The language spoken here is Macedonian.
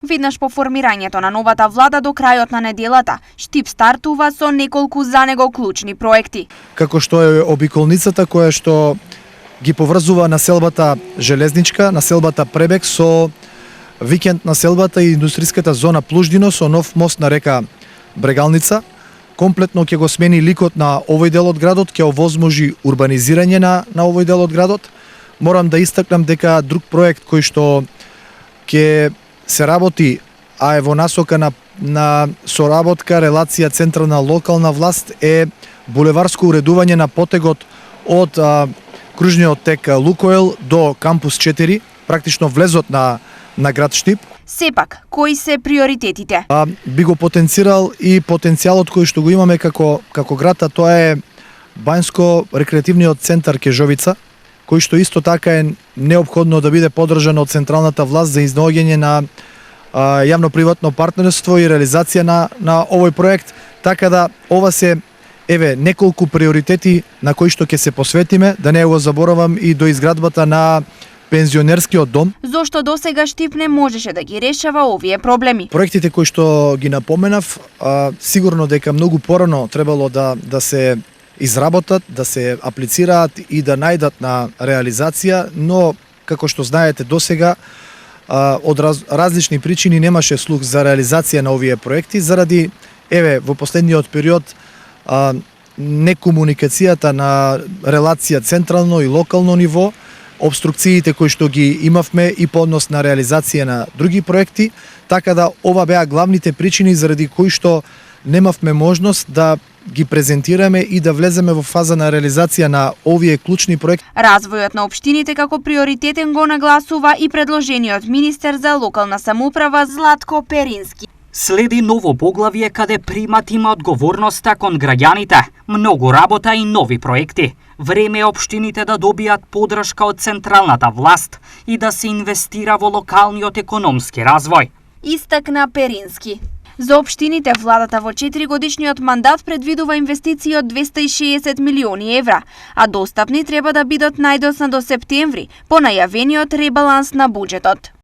Веднаш по формирањето на новата влада до крајот на неделата, Штип стартува со неколку за него клучни проекти. Како што е обиколницата која што ги поврзува населбата Железничка, населбата Пребег со викенд населбата и индустријската зона Плуждино со нов мост на река Брегалница. Комплетно ќе го смени ликот на овој дел од градот, ќе овозможи урбанизирање на овој дел од градот. Морам да истакнам дека друг проект кој што ќе се работи, а е во насока на соработка, релација централна локална власт е булеварско уредување на потегот од кружниот тек Лукоел до кампус 4, практично влезот на град Штип. Сепак, кои се приоритетите? Би го потенцирал и потенцијалот кој што го имаме како град, а тоа е Бањско-рекреативниот центар Кежовица, кој што исто така е неопходно да биде поддржан од централната власт за изнаоѓање на јавно-приватно партнерство и реализација на овој проект, така да ова се неколку приоритети на кои што ќе се посветиме, да не го заборавам и до изградбата на пензионерскиот дом. Зошто досега Штип не можеше да ги решава овие проблеми? Проектите кои што ги напоменав, сигурно дека многу порано требало да се изработат, да се аплицираат и да најдат на реализација, но како што знаете досега од различни причини немаше слух за реализација на овие проекти заради во последниот период некомуникацијата на релација централно и локално ниво, обструкциите кои што ги имавме и по однос на реализација на други проекти, така да ова беа главните причини заради кои што немавме можност да ги презентираме и да влеземе во фаза на реализација на овие клучни проекти. Развојот на општините како приоритетен го нагласува и предложениот министер за локална самоуправа Златко Перински. Следи ново поглавје каде примат има одговорноста кон граѓаните, многу работа и нови проекти. Време е општините да добијат поддршка од централната власт и да се инвестира во локалниот економски развој. Истакна Перински. За општините владата во 4-годишниот мандат предвидува инвестиции од 260 милиони евра, а достапни треба да бидат најдоцна до септември по најавениот ребаланс на буџетот.